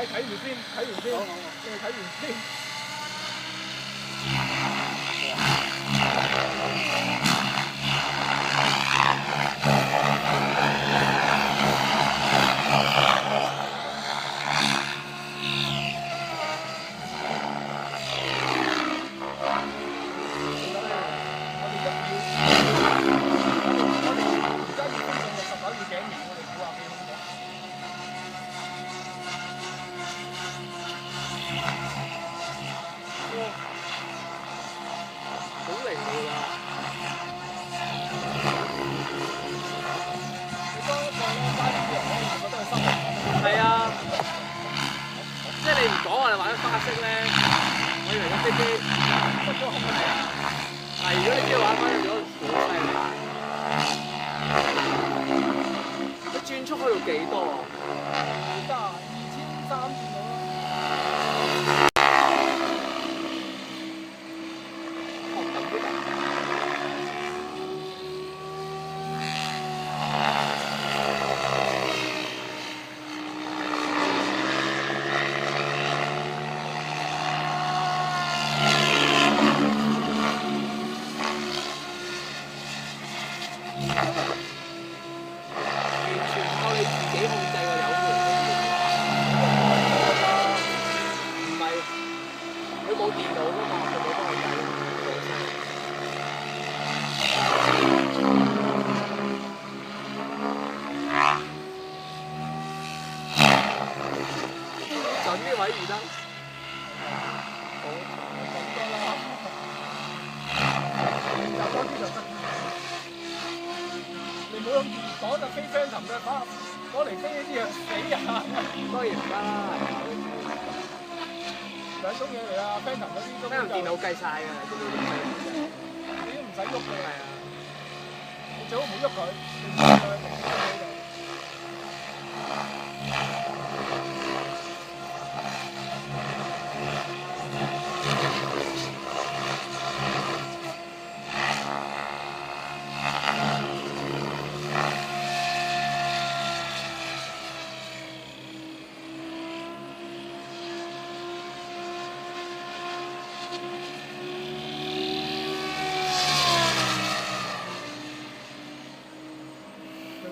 睇完先，睇完先。係啊，即係你唔講我哋玩緊花式咧，我以為個飛機失咗控係啊。但係如果你知道玩翻咗，好犀利。佢轉速去到幾多啊？依家2300轉到啦。你唔好諗住講就飛 Phantom 嘅，攞嚟飛呢啲啊死人啊！當然唔得啦，兩種嘢嚟啊 ，Phantom 嗰啲都電腦計晒㗎，你都唔使喐佢。係啊，你最好唔好喐佢。